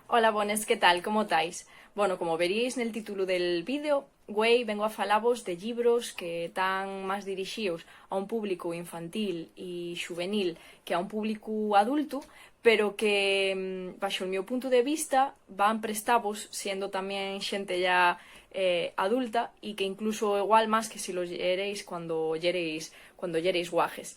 Hola, bones, ¿qué tal? ¿Cómo estáis? Bueno, como veréis nel título del vídeo, güey, vengo a falavos de libros que están máis dirixidos a un público infantil e juvenil que a un público adulto, pero que, baixo o meu punto de vista, van prestados sendo tamén xente ya adulta e que incluso igual máis que si lo llereis cuando llereis guajes.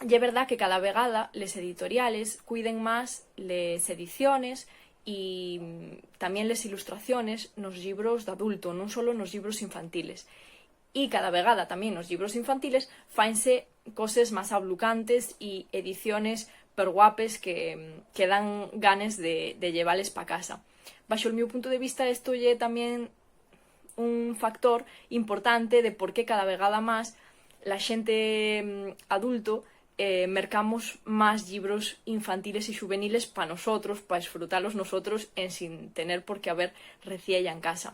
Y es verdad que cada vegada les editoriales cuiden más les ediciones y también les ilustraciones nos libros de adulto, non solo nos libros infantiles. Y cada vegada tamén nos libros infantiles faense coses máis ablucantes e ediciones perguapes que dan ganes de llevales pa casa. Baixo o meu punto de vista, isto é tamén un factor importante de por qué cada vegada máis la xente adulto mercamos máis libros infantiles e juveniles para nosotros, para disfrutarlos nosotros sin tener por qué haber reciella en casa.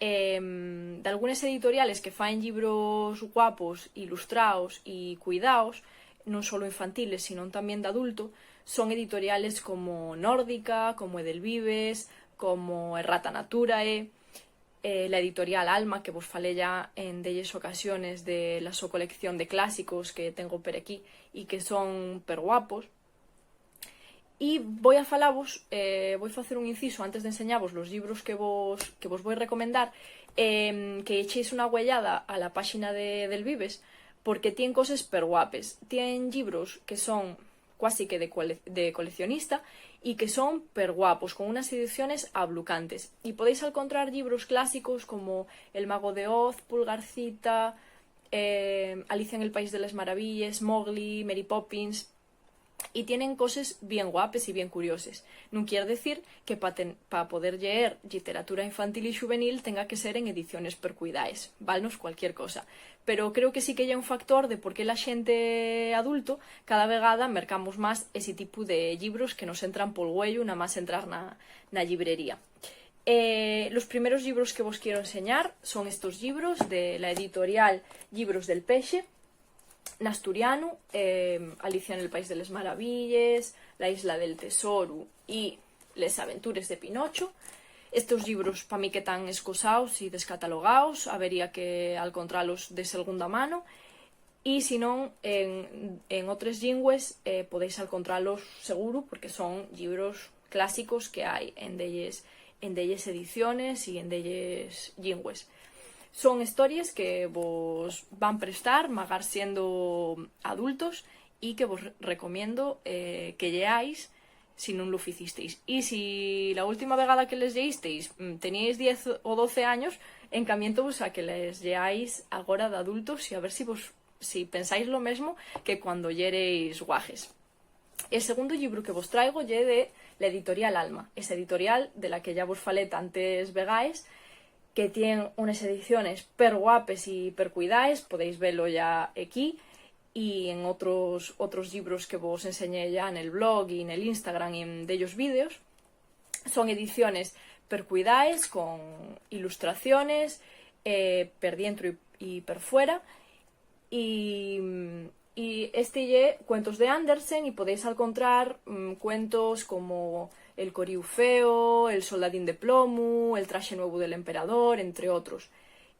De algunas editoriales que faen libros guapos, ilustrados e cuidados, non solo infantiles, sino tamén de adulto, son editoriales como Nórdica, como Edelvives, como Errata Naturae, la editorial Alma, que vos falé ya en delles ocasiones de la so colección de clásicos que tengo per aquí y que son per guapos. Y voy a falavos, voy a hacer un inciso antes de enseñaros los libros que vos voy a recomendar, que echéis una huellada a la página del Vives, porque tienen cosas per guapes. Tienen libros que son casi que de coleccionista y que son per guapos, con unas ediciones ablucantes. Y podéis encontrar libros clásicos como El Mago de Oz, Pulgarcita, Alicia en el País de las Maravillas, Mowgli, Mary Poppins, y tienen cosas bien guapes y bien curiosas. No quiere decir que para poder leer literatura infantil y juvenil tenga que ser en ediciones percuidaes, valnos cualquier cosa. Pero creo que sí que hay un factor de por qué la xente adulto cada vegada mercamos máis ese tipo de libros que nos entran pol güello nada máis entrar na librería. Los primeros libros que vos quiero enseñar son estos libros de la editorial Libros del Pexe, Nasturiano, Alicia en el País de las Maravillas, La Isla del Tesoro y Les Aventures de Pinocho. Estos libros, para mí que están escosados y descatalogados, habría que encontrarlos de segunda mano. Y si no, en otras lingües podéis encontrarlos seguro, porque son libros clásicos que hay en delles ediciones y en delles lingües. Son historias que vos van prestar, magar siendo adultos, y que vos recomiendo que leáis si non lo ficisteis. Y si la última vegada que les leísteis teníais 10 o 12 años, encamiento-vos a que les leáis agora de adultos y a ver si pensáis lo mesmo que cuando yereis guajes. El segundo libro que vos traigo é de la editorial Alma, esa editorial de la que ya vos falé tantes vegaes, que tienen unas ediciones per guapes y per cuidaes, podéis verlo ya aquí, y en otros libros que vos enseñé ya en el blog y en el Instagram y en de ellos vídeos. Son ediciones per cuidaes, con ilustraciones, per dentro y per fuera, y este lle cuentos de Andersen, y podéis encontrar cuentos como El Coriu Feo, El Soldadín de Plomo, El Traje Nuevo del Emperador, entre otros.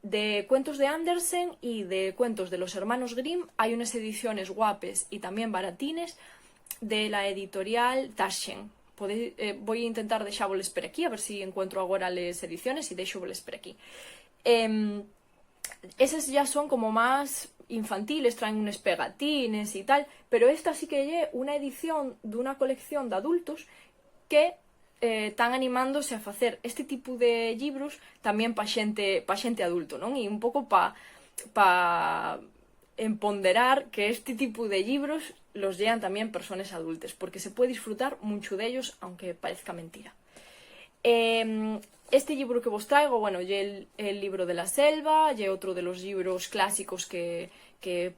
De cuentos de Andersen y de cuentos de los hermanos Grimm hay unas ediciones guapes y también baratines de la editorial Taschen. Voy a intentar deixávoles per aquí, a ver si encuentro agora les ediciones y deixávoles per aquí. Esas ya son como más infantiles, traen unos pegatines y tal, pero esta sí que es una edición de una colección de adultos que están animándose a facer este tipo de libros tamén pa xente adulto, non? E un pouco pa empoderar que este tipo de libros los lean tamén personas adultas, porque se puede disfrutar mucho de ellos, aunque parezca mentira. Este libro que vos traigo, bueno, é el libro de la selva, é outro de los libros clásicos que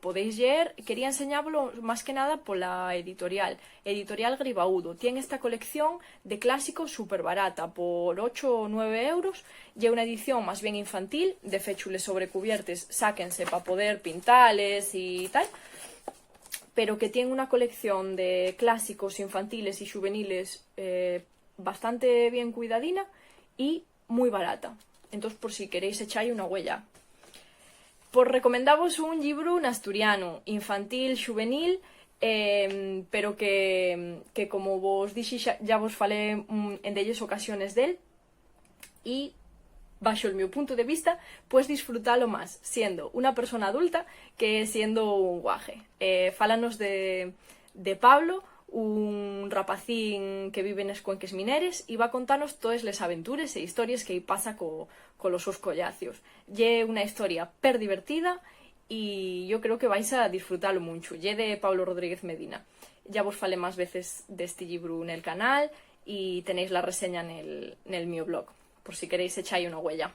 podéis leer. Quería enseñarlo más que nada por la editorial Gribaudo. Tiene esta colección de clásicos súper barata, por 8 o 9 euros. Y una edición más bien infantil, de fechules sobrecubiertes, sáquense para poder pintarles y tal. pero que tiene una colección de clásicos infantiles y juveniles bastante bien cuidadina y muy barata. Entonces, por si queréis echarle una huella. Pues recomendamos un libro en asturiano, infantil, juvenil, pero que como vos dixi ya vos falé en delles ocasiones del, y bajo el meu punto de vista puedes disfrutarlo más siendo una persona adulta que siendo un guaje. Fálanos de Pablo, un rapacín que vive nes cuenques mineres, y va a contarnos todas les aventures e historias que pasa con los sus collacios. Ye una historia per divertida y yo creo que vais a disfrutarlo mucho. Ye de Pablo Rodríguez Medina. Ya vos falé más veces de este libro en el canal y tenéis la reseña en el mío blog, por si queréis echáis una huella.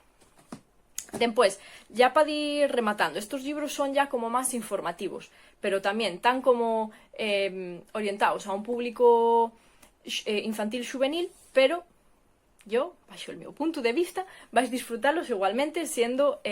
Después, ya para ir rematando, estos libros son ya como más informativos, pero también tan como orientados a un público infantil juvenil, pero yo, bajo el meu punto de vista, vais a disfrutarlos igualmente siendo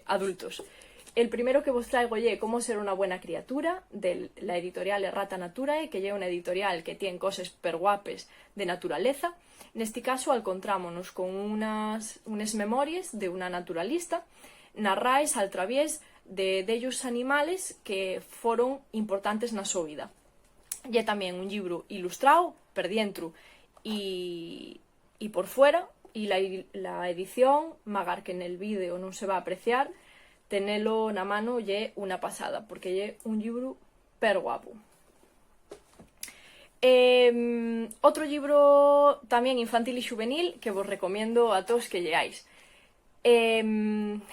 adultos. El primero que vos traigo es Cómo ser una buena criatura, de la editorial Errata Naturae, que es una editorial que tiene cosas per guapes de naturaleza. En este caso, encontrámonos con unes memorias de una naturalista, narraes al través de ellos animales que fueron importantes na súa vida. Y también un libro ilustrado, per dentro y por fuera, y la edición, magar que en el vídeo no se va a apreciar, tenelo na mano ye una pasada, porque ye un libro per guapo. Otro libro también infantil y juvenil que vos recomiendo a todos que leáis.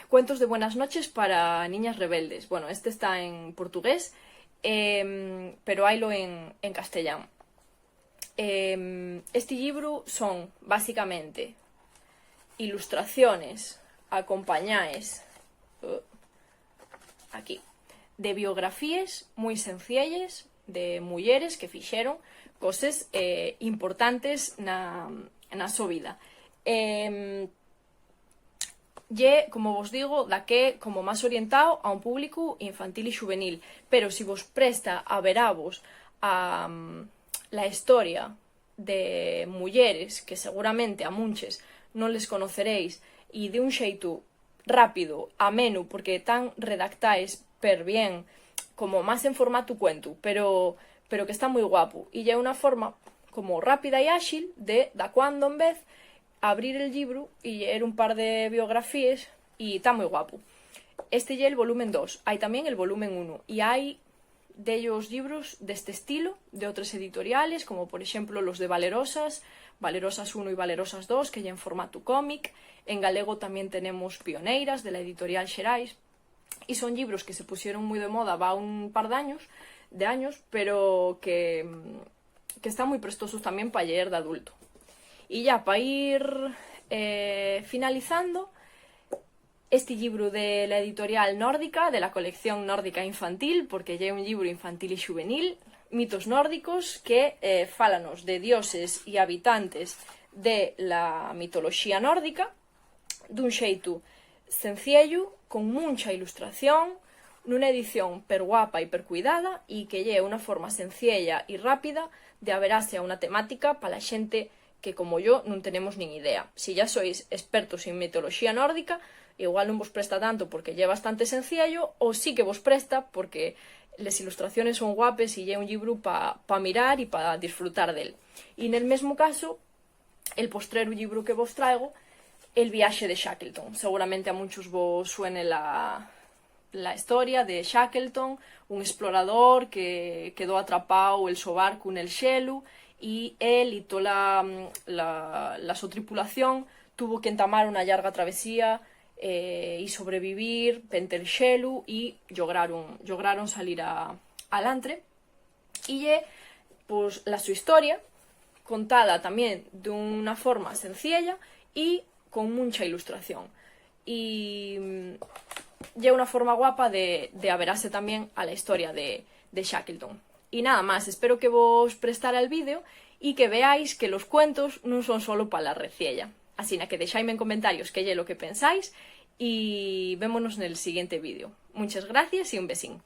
Cuentos de buenas noches para niñas rebeldes. Bueno, este está en portugués, pero haylo en castellano. Este libro son básicamente ilustraciones acompañadas aquí de biografías muy sencillas de mujeres que fixeron cosas importantes na súa vida. Como vos digo, daqué como más orientado a un público infantil y juvenil, pero si vos presta a veravos a la historia de mujeres que seguramente a munches non les conoceréis, y de un xeito rápido, ameno, porque tan redactáis per bien, como más en formato cuento, pero que está muy guapo, y ya una forma como rápida y ágil de da cuando en vez abrir el libro y leer un par de biografías, y está muy guapo. Este ya el volumen 2, hay también el volumen 1, y hay de ellos libros de este estilo, de otras editoriales, como por ejemplo los de Valerosas, Valerosas 1 y Valerosas 2, que ya en formato cómic. En galego también tenemos Pioneiras, de la editorial Xerais, y son libros que se pusieron muy de moda va un par de años, pero que están muy prestosos también para leer de adulto. Y ya, para ir finalizando, este libro de la editorial nórdica, de la colección nórdica infantil, porque ya es un libro infantil y juvenil, Mitos nórdicos, que fálanos de dioses y habitantes de la mitología nórdica, dun xeito sencillo, con mucha ilustración, nunha edición per guapa y per cuidada, y que lle una forma sencilla y rápida de averase a una temática para la xente que, como yo, non tenemos nin idea. Si ya sois expertos en mitología nórdica, igual non vos presta tanto porque lle bastante sencillo, ou sí que vos presta porque les ilustraciones son guapes y lle un libro pa mirar y pa disfrutar del. Y en el mesmo caso, el postrero libro que vos traigo, El viaxe de Shackleton. Seguramente a muchos vos suene la historia de Shackleton, un explorador que quedó atrapado el su barco en el xelo, y él y toda la su tripulación tuvo que entamar una larga travesía y sobrevivir pente el xelo, y lograron salir alantre. Y pues la su historia contada también de una forma sencilla y con mucha ilustración, y ya una forma guapa de averarse también a la historia de Shackleton. Y nada más, espero que vos prestara el vídeo y que veáis que los cuentos no son solo para la reciella. Así que dejadme en comentarios qué es lo que pensáis, y vémonos en el siguiente vídeo. Muchas gracias y un besín.